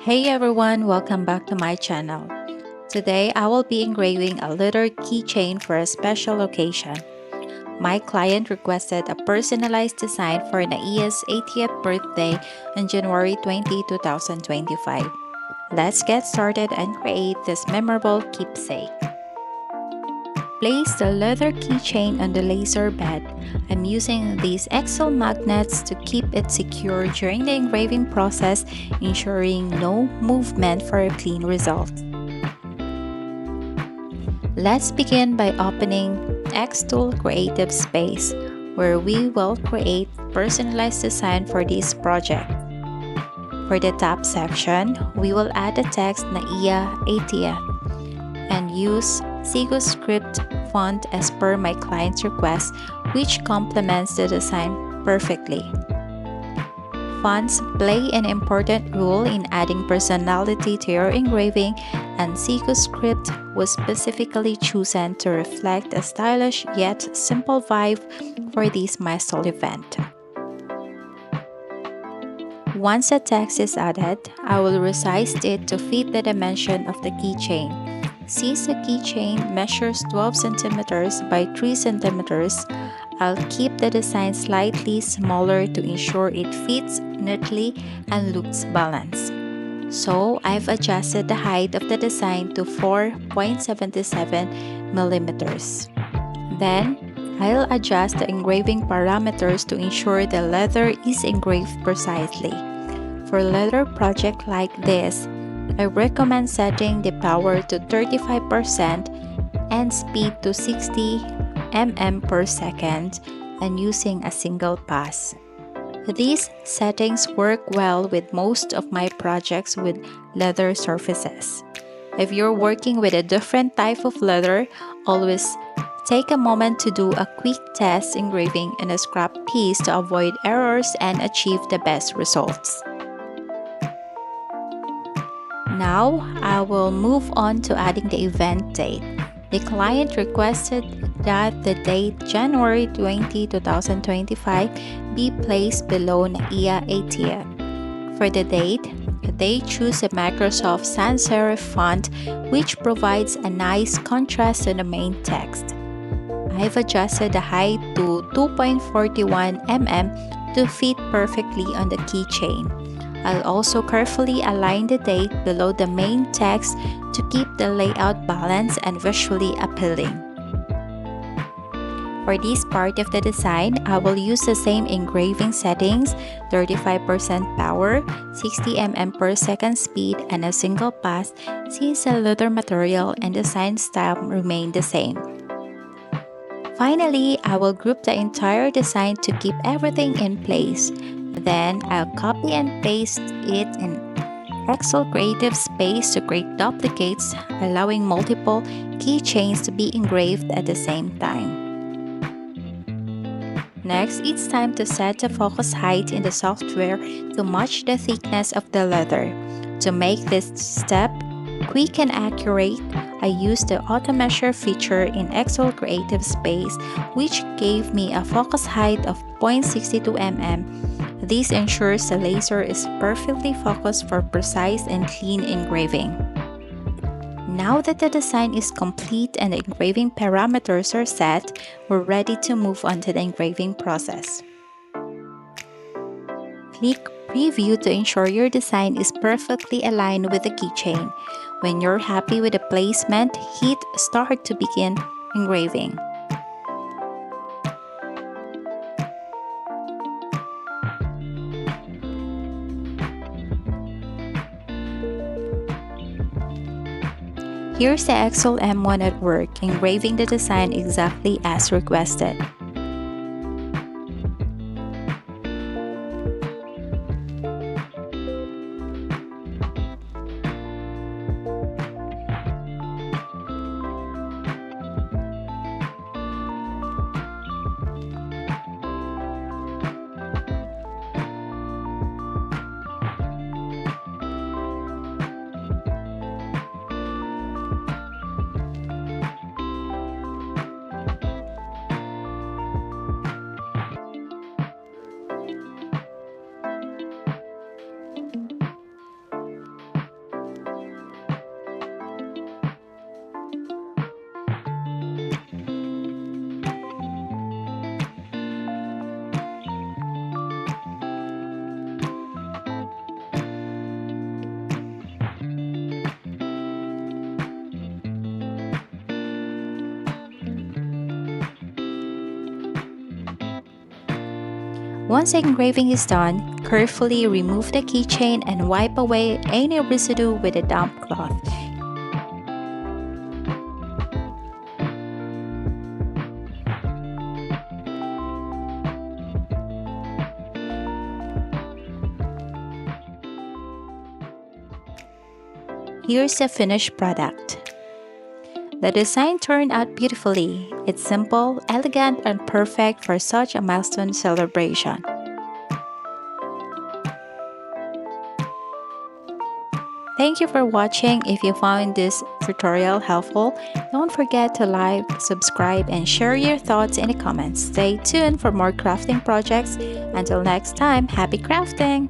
Hey everyone, welcome back to my channel. Today I will be engraving a leather keychain for a special occasion. My client requested a personalized design for Naia's 80th birthday on January 20, 2025. Let's get started and create this memorable keepsake. Place the leather keychain on the laser bed. I'm using these XTOOL magnets to keep it secure during the engraving process, ensuring no movement for a clean result. Let's begin by opening XTOOL Creative Space, where we will create personalized design for this project. For the top section, we will add the text Naia 80th and use Sigo script font as per my client's request, which complements the design perfectly. Fonts play an important role in adding personality to your engraving, and Sigo script was specifically chosen to reflect a stylish yet simple vibe for this milestone event. Once the text is added, I will resize it to fit the dimension of the keychain. Since the keychain measures 12 cm by 3 cm, I'll keep the design slightly smaller to ensure it fits neatly and looks balanced. So I've adjusted the height of the design to 4.77 mm. Then, I'll adjust the engraving parameters to ensure the leather is engraved precisely. For a leather project like this, I recommend setting the power to 35% and speed to 60 mm per second and using a single pass. These settings work well with most of my projects with leather surfaces. If you're working with a different type of leather, always take a moment to do a quick test engraving in a scrap piece to avoid errors and achieve the best results. Now, I will move on to adding the event date. The client requested that the date January 20, 2025 be placed below Naia 80th. For the date, they choose a Microsoft Sans Serif font, which provides a nice contrast to the main text. I've adjusted the height to 2.41 mm to fit perfectly on the keychain. I'll also carefully align the date below the main text to keep the layout balanced and visually appealing. For this part of the design, I will use the same engraving settings, 35% power, 60 mm per second speed, and a single pass since the leather material and design style remain the same. Finally, I will group the entire design to keep everything in place. Then, I'll copy and paste it in XTOOL Creative Space to create duplicates, allowing multiple keychains to be engraved at the same time. Next, it's time to set the focus height in the software to match the thickness of the leather. To make this step quick and accurate, I used the Auto Measure feature in XTOOL Creative Space, which gave me a focus height of 0.62 mm. This ensures the laser is perfectly focused for precise and clean engraving. Now that the design is complete and the engraving parameters are set, we're ready to move on to the engraving process. Click Preview to ensure your design is perfectly aligned with the keychain. When you're happy with the placement, hit Start to begin engraving. Here's the XTOOL M1 at work, engraving the design exactly as requested. Once the engraving is done, carefully remove the keychain and wipe away any residue with a damp cloth. Here's the finished product. The design turned out beautifully. It's simple, elegant, and perfect for such a milestone celebration. Thank you for watching. If you found this tutorial helpful, don't forget to like, subscribe, and share your thoughts in the comments. Stay tuned for more crafting projects. Until next time, happy crafting!